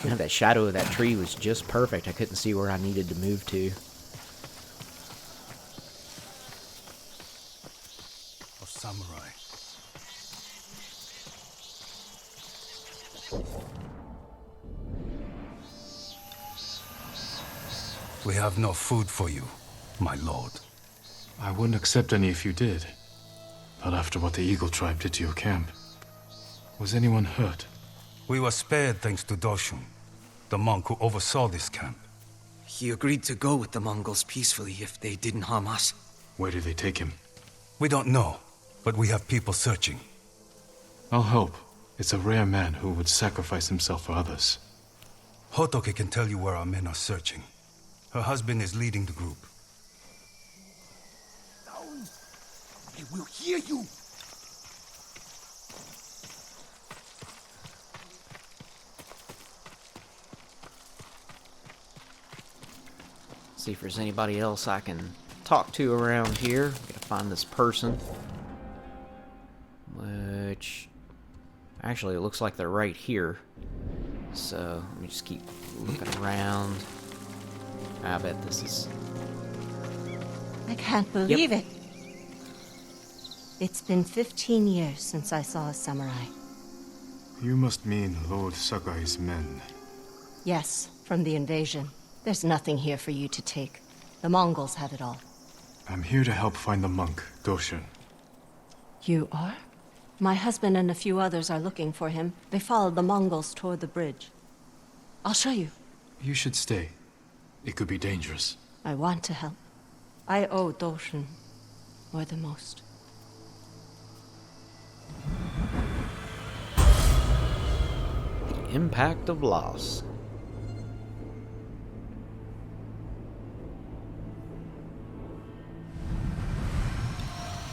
You know, that shadow of that tree was just perfect. I couldn't see where I needed to move to. A samurai. We have no food for you, my lord. I wouldn't accept any if you did. Not after what the Eagle Tribe did to your camp. Was anyone hurt? We were spared thanks to Doshun, the monk who oversaw this camp. He agreed to go with the Mongols peacefully if they didn't harm us. Where did they take him? We don't know, but we have people searching. I'll help. It's a rare man who would sacrifice himself for others. Hotoke can tell you where our men are searching. Her husband is leading the group. Down! I will hear you! See if there's anybody else I can talk to around here. Gotta find this person. Which, actually, it looks like they're right here. So, let me just keep looking around. I bet this is... I can't believe it. It's been 15 years since I saw a samurai. You must mean Lord Sakai's men. Yes, from the invasion. There's nothing here for you to take. The Mongols have it all. I'm here to help find the monk, Doshin. You are? My husband and a few others are looking for him. They followed the Mongols toward the bridge. I'll show you. You should stay. It could be dangerous. I want to help. I owe Doshin more than most. The impact of loss.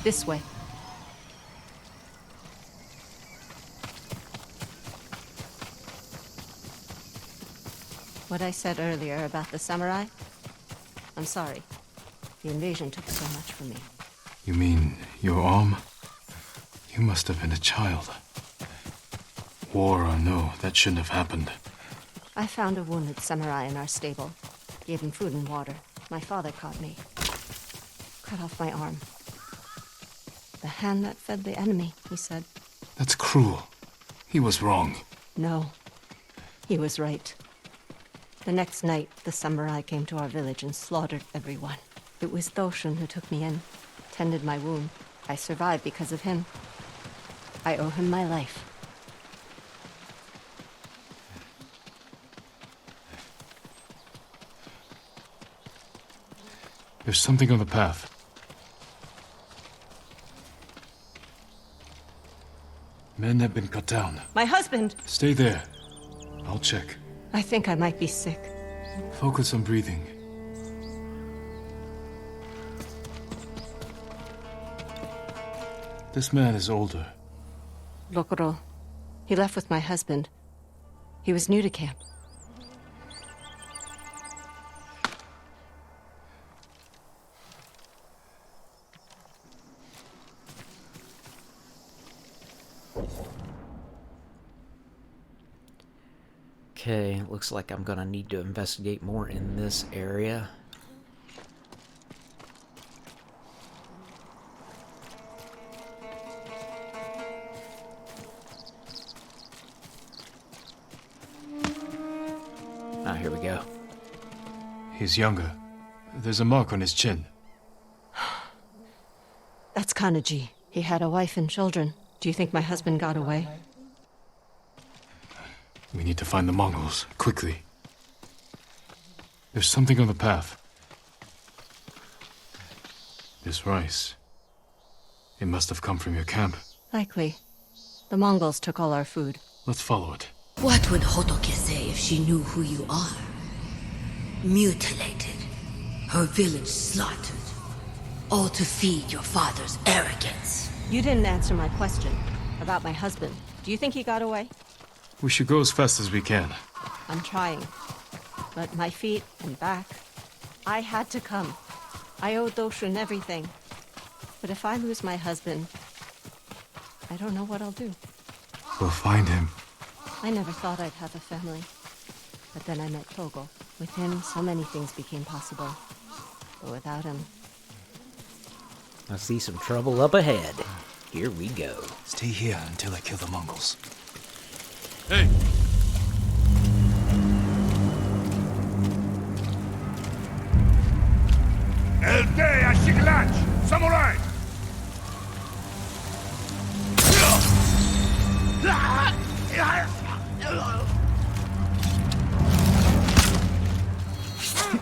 This way. What I said earlier about the samurai? I'm sorry. The invasion took so much from me. You mean your arm? You must have been a child. War or no, that shouldn't have happened. I found a wounded samurai in our stable. Gave him food and water. My father caught me. Cut off my arm. The hand that fed the enemy, he said. That's cruel. He was wrong. No. He was right. The next night, the samurai came to our village and slaughtered everyone. It was Doshin who took me in, tended my wound. I survived because of him. I owe him my life. There's something on the path. Men have been cut down. My husband! Stay there. I'll check. I think I might be sick. Focus on breathing. This man is older. Rokuro. He left with my husband. He was new to camp. Okay, looks like I'm gonna need to investigate more in this area. Ah, here we go. He's younger. There's a mark on his chin. That's Kanaji. He had a wife and children. Do you think my husband got away? We need to find the Mongols, quickly. There's something on the path. This rice. It must have come from your camp. Likely. The Mongols took all our food. Let's follow it. What would Hotoke say if she knew who you are? Mutilated. Her village slaughtered. All to feed your father's arrogance. You didn't answer my question about my husband. Do you think he got away? We should go as fast as we can. I'm trying. But my feet and back, I had to come. I owe Doshin everything. But if I lose my husband, I don't know what I'll do. We'll find him. I never thought I'd have a family. But then I met Togo. With him, so many things became possible. But without him... I see some trouble up ahead. Here we go. Stay here until I kill the Mongols. Hey! Elde Ashiglach! Samurai!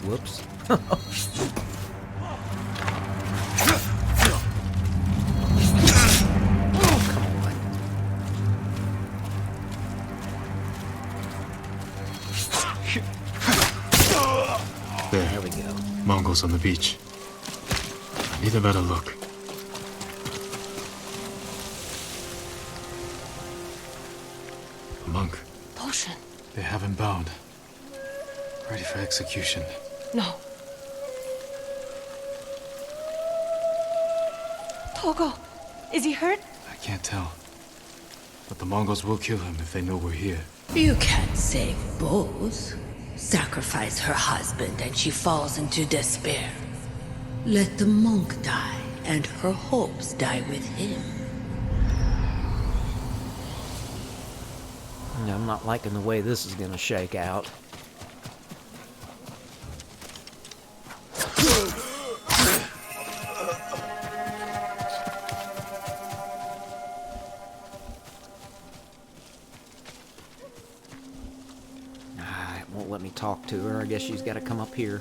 Whoops. There we go. Mongols on the beach. I need a better look. A monk. Doshin. They have him bound. Ready for execution. No. Togo! Is he hurt? I can't tell. But the Mongols will kill him if they know we're here. You can't save both. Sacrifice her husband and she falls into despair. Let the monk die and her hopes die with him. I'm not liking the way this is gonna shake out. It won't let me talk to her. I guess she's got to come up here.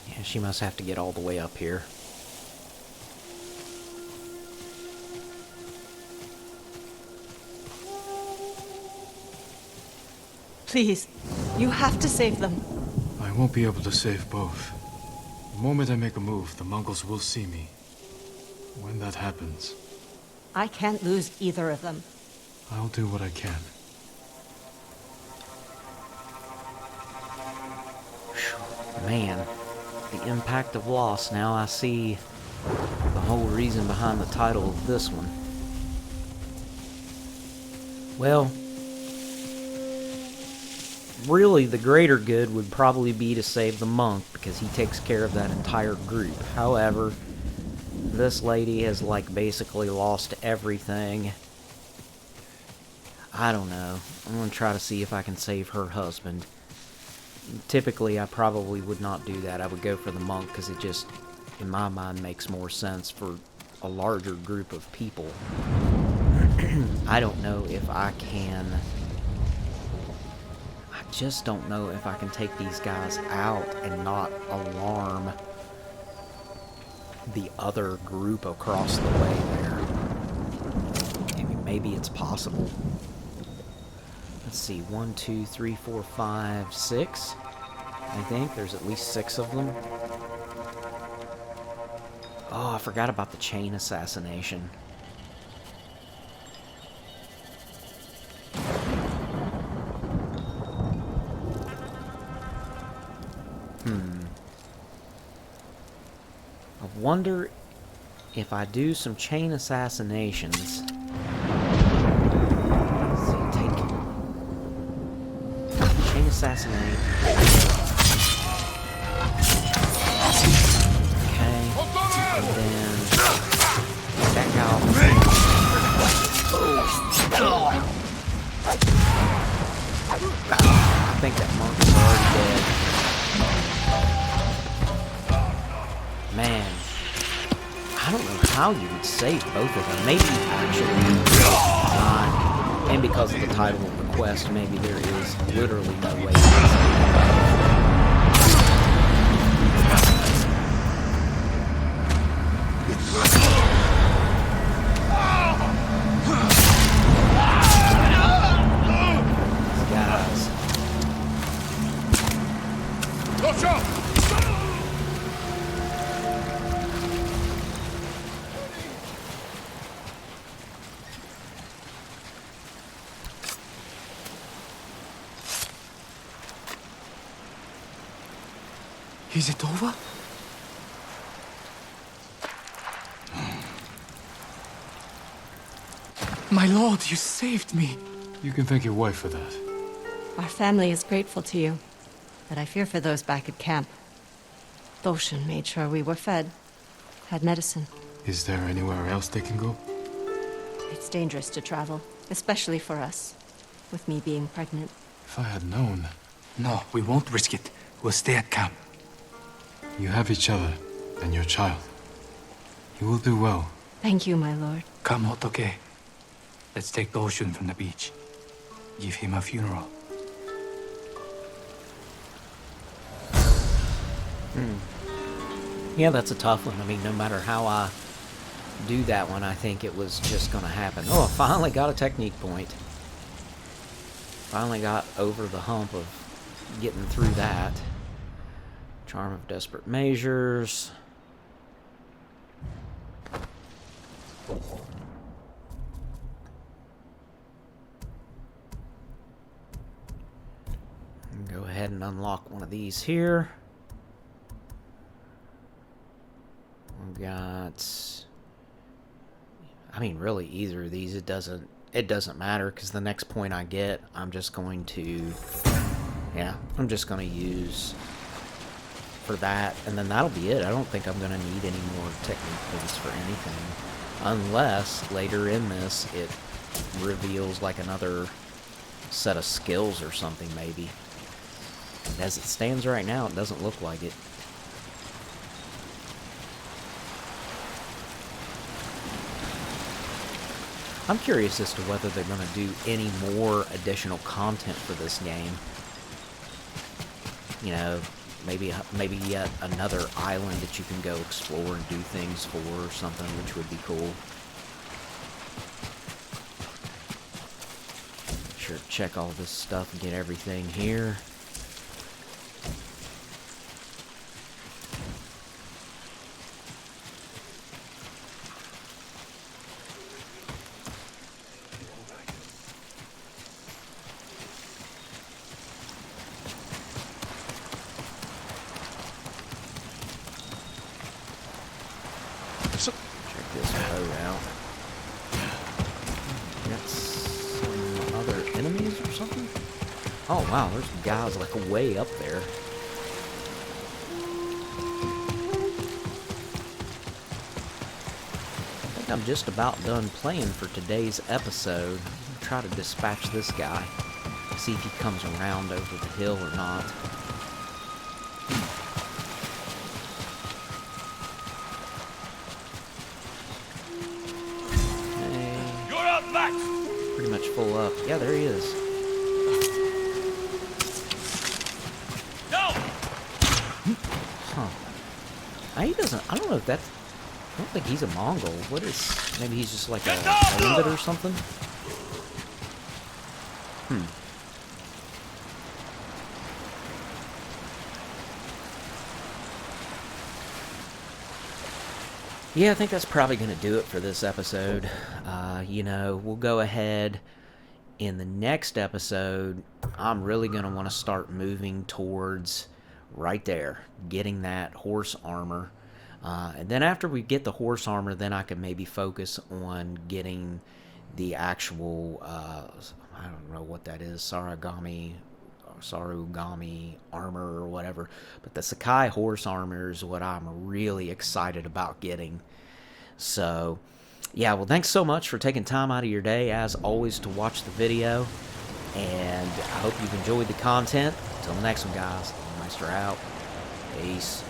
Yeah, she must have to get all the way up here. Please, you have to save them. I won't be able to save both. The moment I make a move, the Mongols will see me. When that happens, I can't lose either of them. I'll do what I can. Man, the impact of loss. Now I see the whole reason behind the title of this one. Well, really the greater good would probably be to save the monk, because he takes care of that entire group. However, this lady has like basically lost everything. I don't know. I'm gonna try to see if I can save her husband. Typically I probably would not do that. I would go for the monk because it just, in my mind, makes more sense for a larger group of people. I don't know if I can... I just don't know if I can take these guys out and not alarm the other group across the way there. I mean, maybe it's possible. Let's see, 1, 2, 3, 4, 5, 6. I think there's at least 6 of them. Oh, I forgot about the chain assassination. I wonder if I do some chain assassinations. Let's see, take chain assassinate. Okay, and then back out. I think that monk is already dead. Man, I don't know how you would save both of them. Maybe actually not. And because of the title of the quest, maybe there is literally no way to save them. Guys. Watch out! Is it over? My lord, you saved me. You can thank your wife for that. Our family is grateful to you, but I fear for those back at camp. Thoshin made sure we were fed, had medicine. Is there anywhere else they can go? It's dangerous to travel, especially for us, with me being pregnant. If I had known... No, we won't risk it. We'll stay at camp. You have each other and your child. You will do well. Thank you, my lord. Come, Hotoke. Let's take Doshun from the beach. Give him a funeral. Yeah, that's a tough one. I mean, no matter how I do that one, I think it was just going to happen. Oh, I finally got a technique point. Finally got over the hump of getting through that. Charm of Desperate Measures. Go ahead and unlock one of these here. We've got... I mean, really, either of these, it doesn't matter, because the next point I get, I'm just going to... Yeah, I'm just going to use for that, and then that'll be it. I don't think I'm going to need any more technique points for anything. Unless, later in this, it reveals, like, another set of skills or something, maybe. As it stands right now, it doesn't look like it. I'm curious as to whether they're going to do any more additional content for this game. You know, maybe yet another island that you can go explore and do things for or something, which would be cool. Sure, check all this stuff and get everything here. Check this road out. Got some other enemies or something? Oh wow, there's guys like way up there. I think I'm just about done playing for today's episode. I'm gonna try to dispatch this guy. See if he comes around over the hill or not. Pretty much full up. Yeah, there he is. No! Huh. He doesn't. I don't know if that's. I don't think he's a Mongol. What is. Maybe he's just like a bandit or something? Yeah, I think that's probably going to do it for this episode. You know, we'll go ahead in the next episode. I'm really going to want to start moving towards right there, getting that horse armor. And then after we get the horse armor, then I can maybe focus on getting the actual, I don't know what that is, Sarugami armor or whatever. But the Sakai horse armor is what I'm really excited about getting. So, yeah, well, thanks so much for taking time out of your day, as always, to watch the video. And I hope you've enjoyed the content. Until the next one, guys, Meister out. Peace.